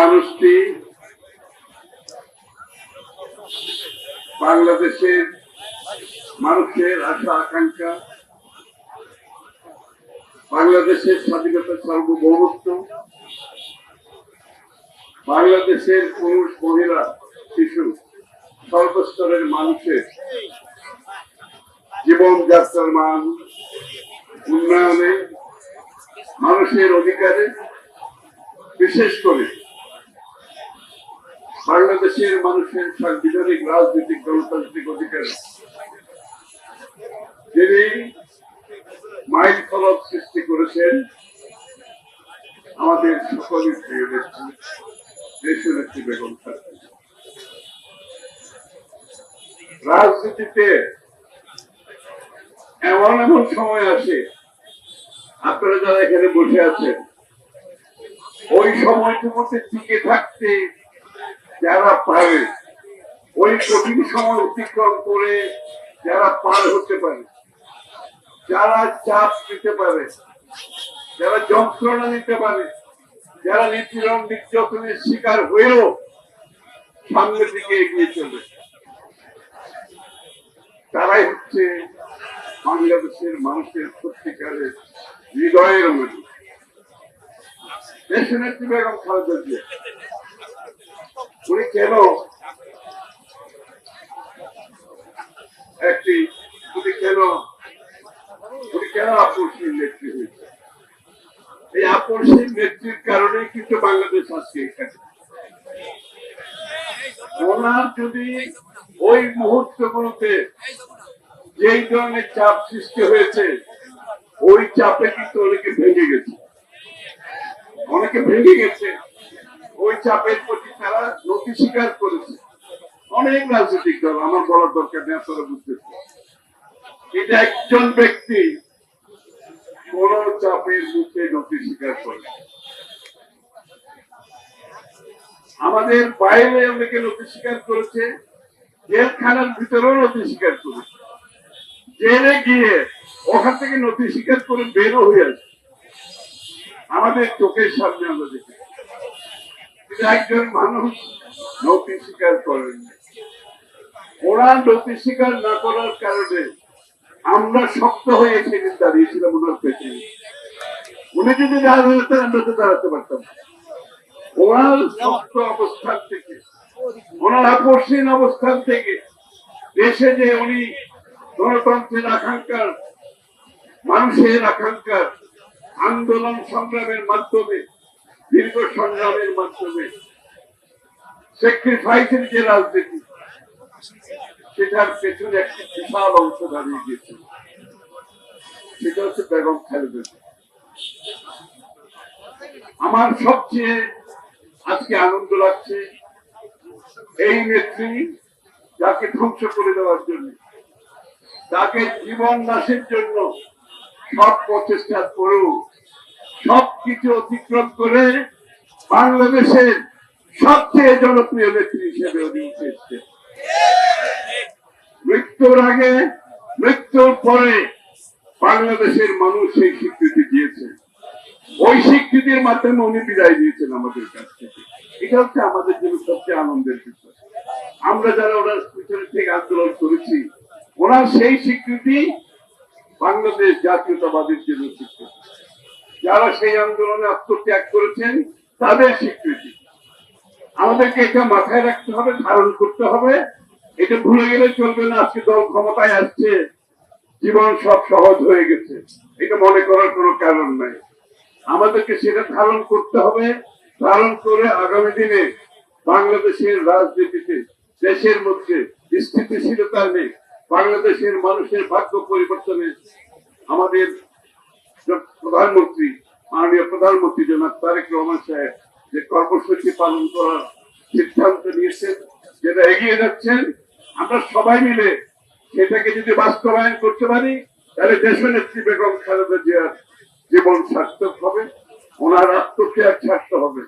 মানুষটি বাংলাদেশের মানুষের আশা আকাঙ্ক্ষা, বাংলাদেশের স্বাধীনতা, সার্বভৌমত্ব, বাংলাদেশের পুরুষ, মহিলা, শিশু, সর্বস্তরের মানুষের জীবনযাত্রার মান উন্নয়নে, মানুষের অধিকারে, বিশেষ করে বাংলাদেশের মানুষের সাংবিধানিক, রাজনৈতিক, গণতান্ত্রিক অধিকার যিনি মাইল ফলক সৃষ্টি করেছেন, আমাদের সকলের প্রিয় নেত্রী দেশনেত্রী বেগম খালেদা জিয়া। রাজনীতিতে এমন এমন সময় আসে, আপনারা যারা এখানে বসে আছেন, ওই সময়টুকুতে টিকে থাকতে যারা পারে, ওই কঠিন সময় অতিক্রম করে যারা পার হতে পারে, যারা চাপ নিতে পারে, যারা যন্ত্রণা নিতে পারে, যারা নিপীড়ন নির্যাতনের শিকার হয়েও সামনের দিকে এগিয়ে চলে, তারাই হচ্ছে বাংলাদেশের মানুষের সত্যিকারের হৃদয়ের মধ্যে দেশনেত্রী বেগম খালেদা জিয়া। উনি কেন আপসহীন নেত্রী হয়েছে? এই আপসহীন নেত্রীর কারণে কিন্তু বাংলাদেশ আজকে এখানে। ওনার যদি ওই মুহূর্তগুলোতে যেই ধরনের চাপ সৃষ্টি হয়েছে, ওই চাপে কিন্তু অনেকে ভেঙে গেছে, ওই চাপের প্রতি তারা নতি স্বীকার করেছে। অনেক রাজনৈতিক দল, আমার বলার দরকার নেই, আপনারা বুঝতেছে, এটা একজন ব্যক্তি কোন চাপের মুখে নতি স্বীকার করে। আমাদের বাইরে অনেকে নতি স্বীকার করেছে, জেলখানার ভিতরেও নতি স্বীকার করেছে, জেলে গিয়ে ওখান থেকে নতি স্বীকার করে বেরো হয়ে আসে, আমাদের চোখের সামনে আমরা দেখি। একজন মানুষ নতি স্বীকার করেন, ওরা নতি স্বীকার না করার কারণে আমরা শক্ত হয়ে সেদিন দাঁড়িয়েছিলাম ওনার পেছনে। উনি যদি দাঁড়াতেন, আমরা তো দাঁড়াতে পারতাম। ওনার শক্ত অবস্থান থেকে, ওনার আপসহীন অবস্থান থেকে দেশে যে উনি গণতন্ত্রের আকাঙ্ক্ষার, মানুষের আকাঙ্ক্ষার আন্দোলন সংগ্রামের মাধ্যমে, দীর্ঘ সংগ্রামের মাধ্যমে স্যাক্রিফাইসের যে রাজনীতি, সেটার পেছনে একটি বিশাল অংশ দাঁড়িয়ে গিয়েছে, সেটা হচ্ছে বেগম খালেদা জিয়া। আমার সবচেয়ে আজকে আনন্দ লাগছে, এই নেত্রী যাকে ধ্বংস করে দেওয়ার জন্য, তাকে জীবন নাশের জন্য সব প্রচেষ্টার পরেও সবকিছু অতিক্রম করে বাংলাদেশের সবচেয়ে জনপ্রিয় নেত্রী হিসেবে উনি উঠে এসেছে। মৃত্যুর আগে, মৃত্যুর পরে বাংলাদেশের মানুষ সেই স্বীকৃতি দিয়েছে। ওই স্বীকৃতির মাধ্যমে উনি বিদায় দিয়েছেন আমাদের কাছ থেকে। এটা হচ্ছে আমাদের জন্য সবচেয়ে আনন্দের বিষয়। আমরা যারা ওনার পিছনে থেকে আন্দোলন করেছি, ওনার সেই স্বীকৃতি বাংলাদেশ জাতীয়তাবাদের জন্য স্বীকৃতি, যারা সেই আন্দোলনে আত্মত্যাগ করেছেন তাদের স্বীকৃতি। আমাদেরকে এটা মাথায় রাখতে হবে, ধারণ করতে হবে। এটা ভুলে গেলে চলবে না। আজকে দল ক্ষমতায় আসছে, জীবন সব সহজ হয়ে গেছে, এটা মনে করার কোনো কারণ নাই। আমাদেরকে সেটা ধারণ করতে হবে। ধারণ করে আগামী দিনে বাংলাদেশের রাজনীতিতে, দেশের মধ্যে স্থিতিশীলতা নেই, বাংলাদেশের মানুষের ভাগ্য পরিবর্তনে আমাদের প্রধানমন্ত্রী, মাননীয় প্রধানমন্ত্রী জনাব তারেক রহমান সাহেব যে কর্মসূচি পালন করার সিদ্ধান্ত নিয়েছেন, যেটা এগিয়ে যাচ্ছেন, আমরা সবাই মিলে সেটাকে যদি বাস্তবায়ন করতে পারি, তাহলে দেশনেত্রী বেগম খালেদা জিয়ার জীবন সার্থক হবে, ওনার আত্মত্যাগ সার্থক হবে।